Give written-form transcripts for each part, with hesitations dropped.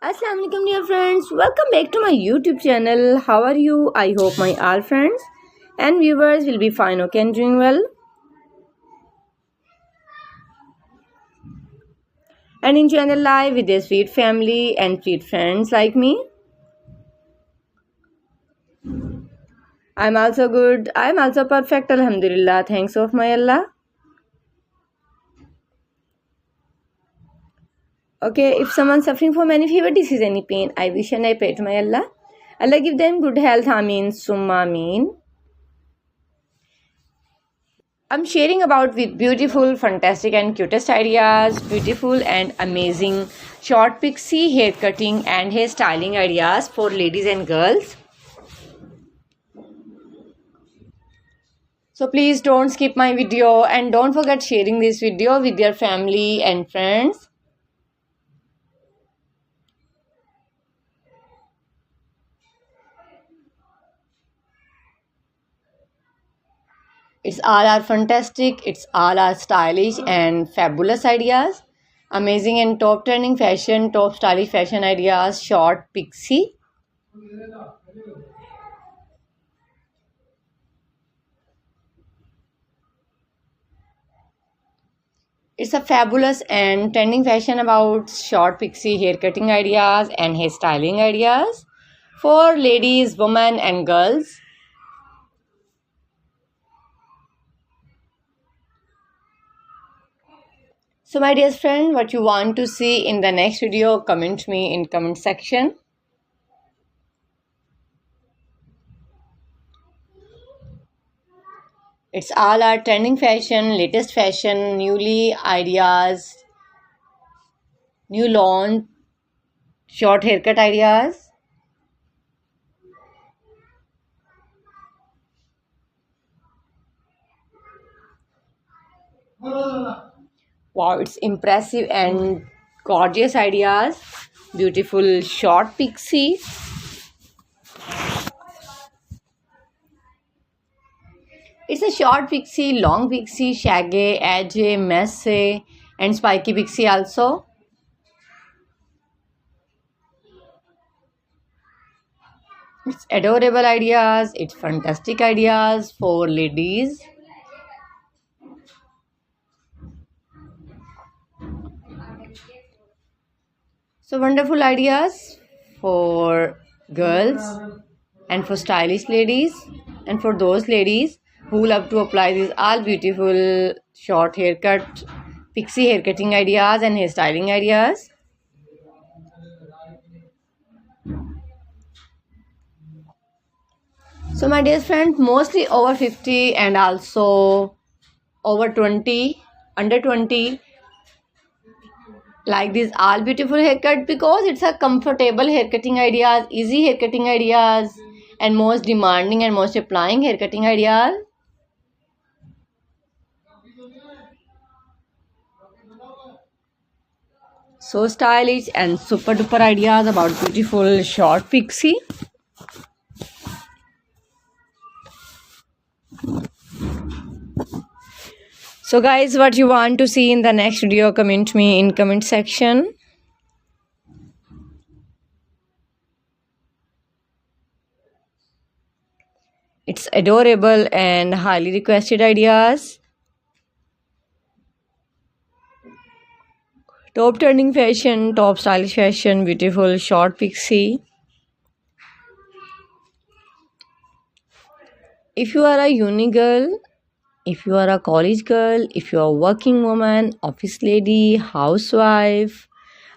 Assalamu alaikum dear friends, welcome back to my YouTube channel. How are you? I hope my all friends and viewers will be fine, okay, and doing well, and enjoying the life with their sweet family and sweet friends like me. I'm also good. I'm also perfect, alhamdulillah, thanks of my Allah. Okay, if someone suffering from any fever, disease, any pain, I wish and I pray to my Allah. Allah give them good health, ameen, summa ameen. I'm sharing about with beautiful, fantastic and cutest ideas, beautiful and amazing short pixie hair cutting and hair styling ideas for ladies and girls. So please don't skip my video and don't forget sharing this video with your family and friends. It's all are fantastic, it's all are stylish and fabulous ideas. Amazing and top trending fashion, top stylish fashion ideas, short pixie. It's a fabulous and trending fashion about short pixie hair cutting ideas and hair styling ideas for ladies, women and girls. So my dear friend, what you want to see in the next video, comment me in comment section. It's all our trending fashion, latest fashion, newly ideas, new launch, short haircut ideas. Wow, it's impressive and gorgeous ideas. Beautiful short pixie. It's a short pixie, long pixie, shaggy, edgy, messy, and spiky pixie also. It's adorable ideas, it's fantastic ideas for ladies. So wonderful ideas for girls and for stylish ladies and for those ladies who love to apply these all beautiful short haircut, pixie haircutting ideas and hairstyling ideas. So my dear friends, mostly over 50 and also over 20, under 20, like these all beautiful haircut because it's a comfortable haircutting ideas, easy haircutting ideas and most demanding and most applying haircutting ideas. So stylish and super duper ideas about beautiful short pixie. So guys, what you want to see in the next video, comment me in comment section. It's adorable and highly requested ideas. Top trending fashion, top stylish fashion, beautiful short pixie. If you are a uni girl, if you are a college girl, if you are a working woman, office lady, housewife,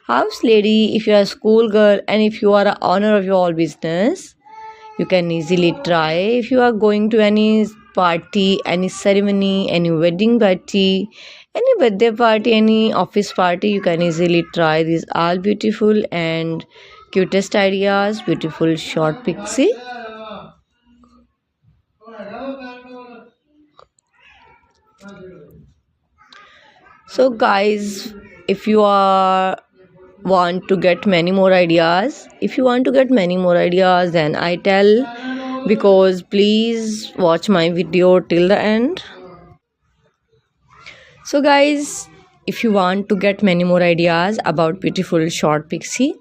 house lady, if you are a school girl, and if you are an owner of your own business, you can easily try. If you are going to any party, any ceremony, any wedding party, any birthday party, any office party, you can easily try these all beautiful and cutest ideas, beautiful short pixie. So guys, if you are want to get many more ideas, then I tell, because please watch my video till the end. So guys, if you want to get many more ideas about beautiful short pixie,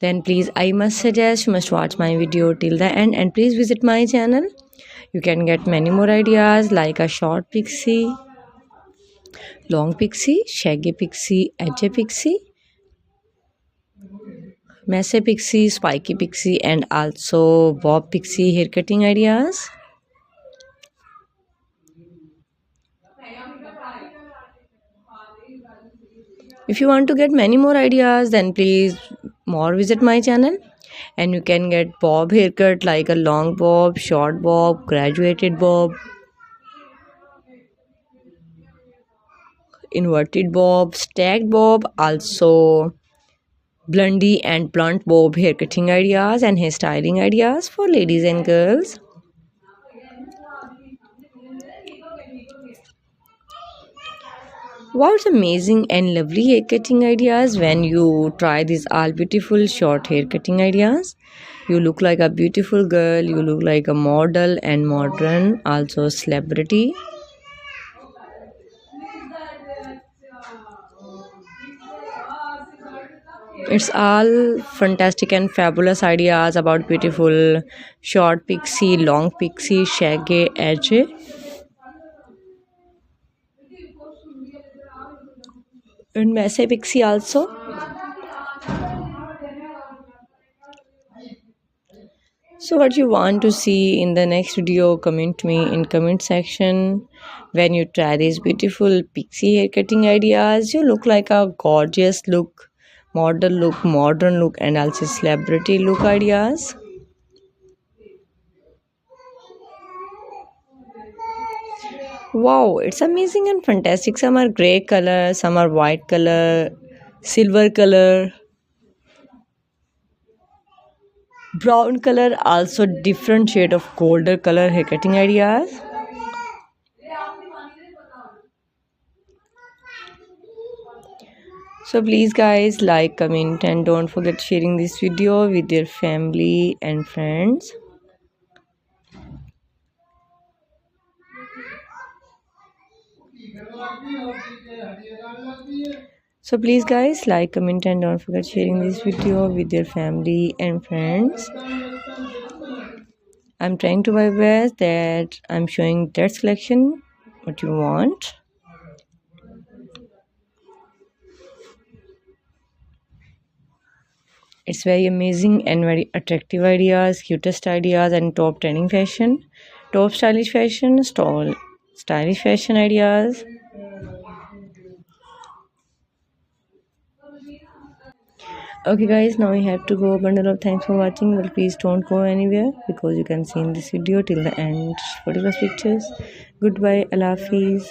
then please I must suggest you must watch my video till the end, and please visit my channel. You can get many more ideas like a short pixie, long pixie, shaggy pixie, edgy pixie, messy pixie, spiky pixie, and also bob pixie haircutting ideas. If you want to get many more ideas, then please more visit my channel, and you can get bob haircut like a long bob, short bob, graduated bob, inverted bob, stacked bob, also blondie and blunt bob haircutting ideas and hairstyling ideas for ladies and girls. Wow, it's amazing and lovely hair cutting ideas when you try these all beautiful short hair cutting ideas. You look like a beautiful girl, you look like a model and modern, also celebrity. It's all fantastic and fabulous ideas about beautiful short pixie, long pixie, shaggy, edge, and messy pixie also. So what you want to see in the next video, comment me in comment section. When you try these beautiful pixie hair cutting ideas, you look like a gorgeous look, modern look, and also celebrity look ideas. Wow, it's amazing and fantastic. Some are gray color, some are white color, silver color, brown color, also different shade of golden color hair cutting ideas. So please guys, like, comment, and don't forget sharing this video with your family and friends. So please guys, like, comment, and don't forget sharing this video with your family and friends. I'm trying to my best that I'm showing that selection what you want. It's very amazing and very attractive ideas, cutest ideas, and top trending fashion, top stylish fashion, stylish fashion ideas. Okay guys, now we have to go. Bundle of thanks for watching, but please don't go anywhere because you can see in this video till the end photographs pictures. Goodbye, Allah Hafiz.